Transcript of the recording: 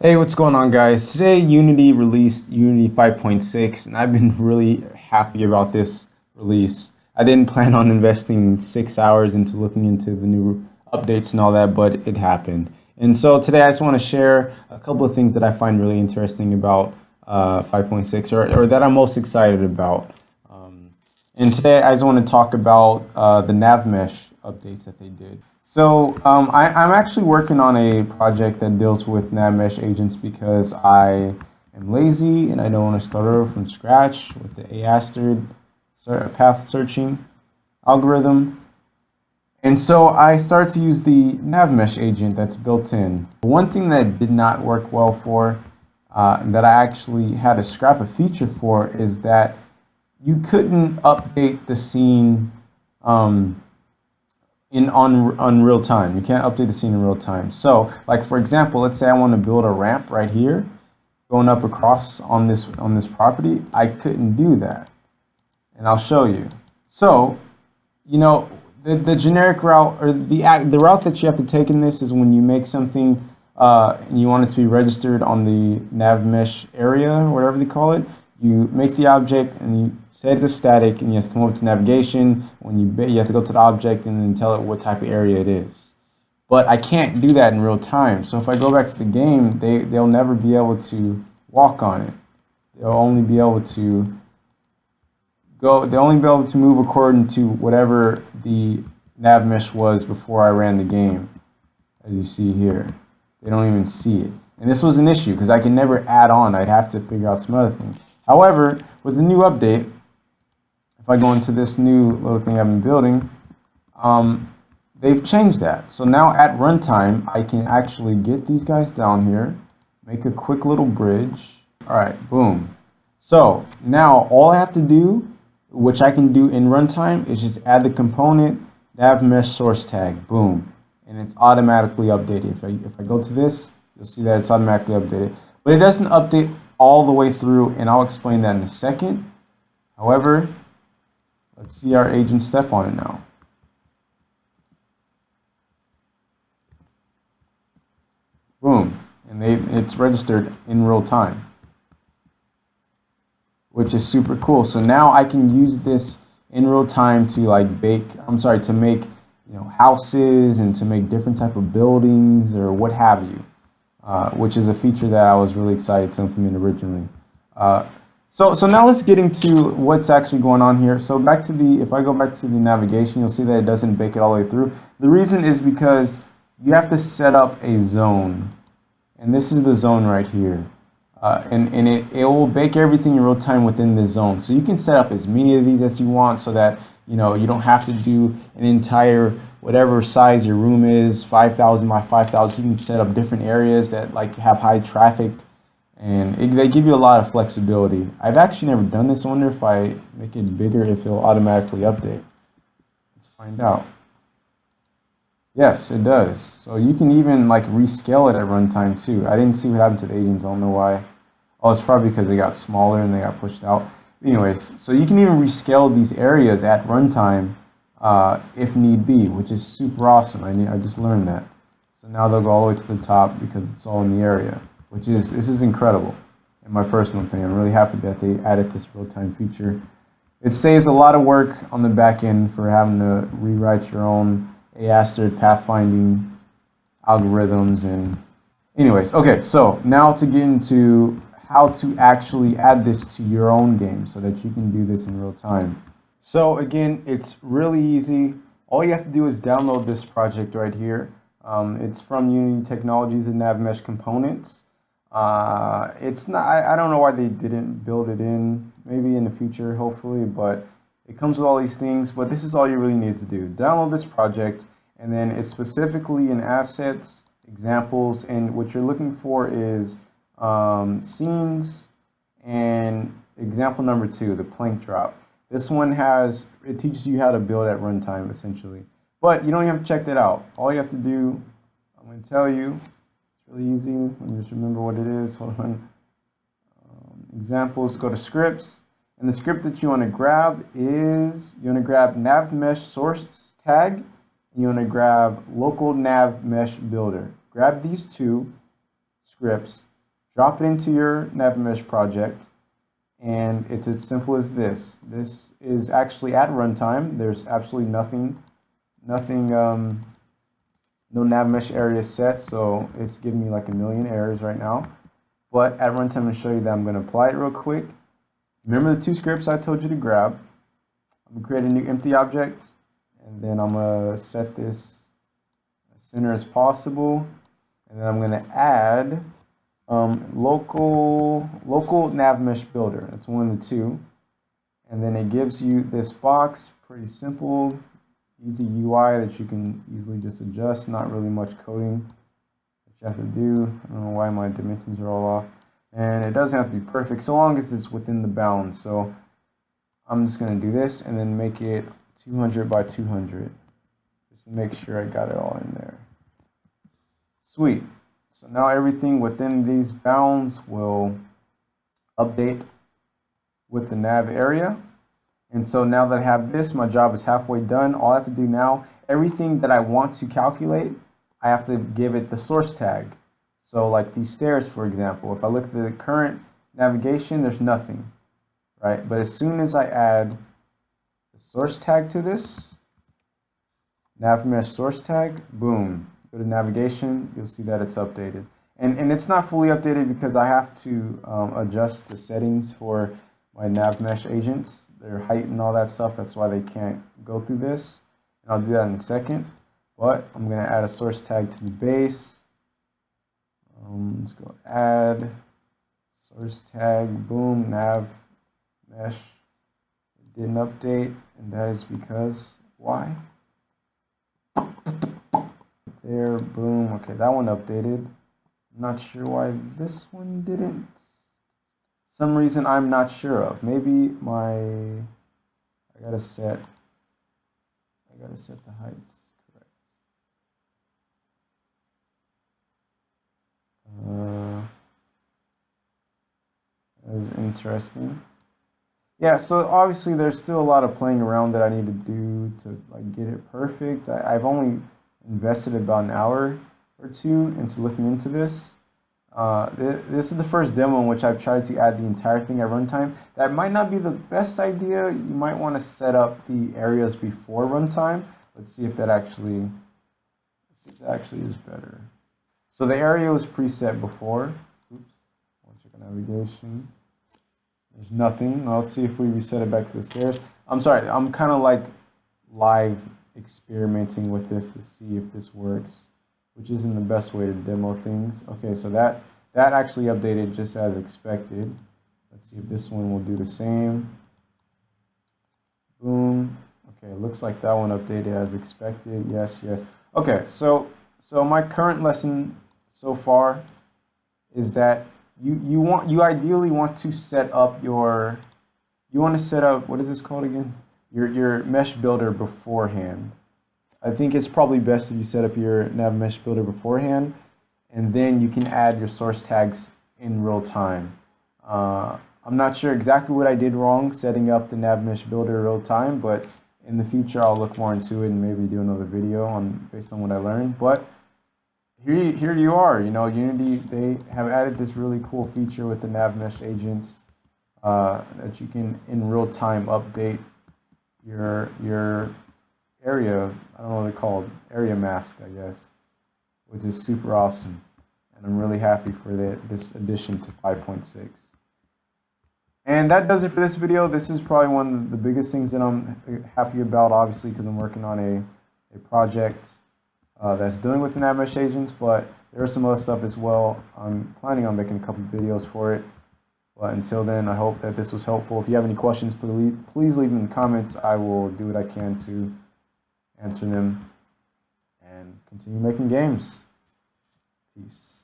Hey, what's going on, guys? Today Unity released Unity 5.6 and I've been really happy about this release. I didn't plan on investing 6 hours into looking into the new updates and all that, but it happened. And so today I just want to share a couple of things that I find really interesting about 5.6 or that I'm most excited about. And today I just want to talk about the NavMesh updates that they did. So I'm actually working on a project that deals with NavMesh agents because I am lazy and I don't want to start over from scratch with the ASTER path searching algorithm. And so I started to use the NavMesh agent that's built in. One thing that did not work well for, that I actually had to scrap a feature for, is that you couldn't update the scene on real time. You can't update the scene in real time. So, like for example, let's say I want to build a ramp right here, going up across on this property. I couldn't do that, and I'll show you. So, the generic route or the route that you have to take in this is when you make something and you want it to be registered on the NavMesh area or whatever they call it. You make the object and you set it to static, and you have to come over to navigation. When you have to go to the object and then tell it what type of area it is. But I can't do that in real time. So if I go back to the game, they'll never be able to walk on it. They'll only be able to move according to whatever the NavMesh was before I ran the game. As you see here, they don't even see it. And this was an issue because I can never add on. I'd have to figure out some other things. However, with the new update, if I go into this new little thing I've been building, they've changed that. So now at runtime, I can actually get these guys down here, make a quick little bridge. All right, boom. So now all I have to do, which I can do in runtime, is just add the component NavMesh source tag, boom, and it's automatically updated. If I go to this, you'll see that it's automatically updated. But it doesn't update all the way through, and I'll explain that in a second. However, let's see our agent step on it now. Boom, and it's registered in real time, which is super cool. So now I can use this in real time to to make houses and to make different type of buildings or what have you. Which is a feature that I was really excited to implement originally. So now let's get into what's actually going on here. So if I go back to the navigation, you'll see that it doesn't bake it all the way through. The reason is because you have to set up a zone, and this is the zone right here. And it will bake everything in real time within this zone. So you can set up as many of these as you want, so that you don't have to do an entire whatever size your room is, 5,000 by 5,000. You can set up different areas that have high traffic, and they give you a lot of flexibility. I've actually never done this. I wonder if I make it bigger, if it'll automatically update. Let's find out. Yes, it does. So you can even rescale it at runtime too. I didn't see what happened to the agents. I don't know why. Oh, it's probably because they got smaller and they got pushed out. Anyways, so you can even rescale these areas at runtime if need be, which is super awesome. I just learned that. So now they'll go all the way to the top because it's all in the area, this is incredible in my personal opinion. I'm really happy that they added this real-time feature. It saves a lot of work on the back end for having to rewrite your own ASTER pathfinding algorithms. And anyways, okay, so now to get into how to actually add this to your own game so that you can do this in real time. So again, it's really easy. All you have to do is download this project right here. It's from Unity Technologies and NavMesh components. It's not. I don't know why they didn't build it in. Maybe in the future, hopefully. But it comes with all these things. But this is all you really need to do. Download this project, and then it's specifically in assets, examples, and what you're looking for is scenes and example number 2, the plank drop. This one it teaches you how to build at runtime essentially, but you don't even have to check that out. All you have to do, I'm going to tell you, it's really easy. Let me just remember what it is. Hold on. Examples, go to scripts, and the script that you want to grab is NavMesh source tag, and you want to grab local NavMesh builder. Grab these two, scripts, drop it into your NavMesh project, and it's as simple as this. This is actually at runtime. There's absolutely nothing, no NavMesh area set, so it's giving me like a million errors right now. But at runtime, I'm going to show you that I'm going to apply it real quick. Remember the two scripts I told you to grab. I'm going to create a new empty object, and then I'm going to set this as center as possible, and then I'm going to add local NavMesh builder. That's one of the two, and then it gives you this box. Pretty simple, easy UI that you can easily just adjust. Not really much coding that you have to do. I don't know why my dimensions are all off, and it doesn't have to be perfect so long as it's within the bounds. So I'm just going to do this and then make it 200 by 200 just to make sure I got it all in there. Sweet. So now everything within these bounds will update with the nav area. And so now that I have this, my job is halfway done. All I have to do now, everything that I want to calculate, I have to give it the source tag. So like these stairs, for example, if I look at the current navigation, there's nothing, right? But as soon as I add the source tag to this, NavMesh source tag, boom. Go to navigation, you'll see that it's updated. And it's not fully updated because I have to adjust the settings for my NavMesh agents, their height and all that stuff. That's why they can't go through this. And I'll do that in a second. But I'm going to add a source tag to the base. Let's go add source tag, boom, NavMesh. It didn't update, and that is because, why? There, boom. Okay, that one updated. I'm not sure why this one didn't. Some reason I'm not sure of. Maybe I gotta set the heights correct. That is interesting. Yeah, so obviously there's still a lot of playing around that I need to do to like get it perfect. I've only invested about an hour or two into looking into this. This is the first demo in which I've tried to add the entire thing at runtime. That might not be the best idea. You might want to set up the areas before runtime. Let's see if that actually is better. So the area was preset before. Oops, I'll check navigation. There's nothing. Now let's see if we reset it back to the stairs. I'm sorry, I'm kind of like live experimenting with this to see if this works, which isn't the best way to demo things. Okay, so that actually updated just as expected. Let's see if this one will do the same. Boom. Okay, it looks like that one updated as expected. Yes, yes. Okay, so my current lesson so far is that you ideally want to set up what is this called again? Your mesh builder beforehand. I think it's probably best if you set up your NavMesh builder beforehand, and then you can add your source tags in real time. I'm not sure exactly what I did wrong setting up the NavMesh builder real time, but in the future I'll look more into it and maybe do another video based on what I learned. But here you are. You know, Unity, they have added this really cool feature with the NavMesh agents that you can in real time update your area. I don't know what they're called, area mask, I guess, which is super awesome. And I'm really happy for this addition to 5.6. And that does it for this video. This is probably one of the biggest things that I'm happy about, obviously, because I'm working on a project that's dealing with NavMesh agents, but there's some other stuff as well. I'm planning on making a couple videos for it. But until then, I hope that this was helpful. If you have any questions, please leave them in the comments. I will do what I can to answer them and continue making games. Peace.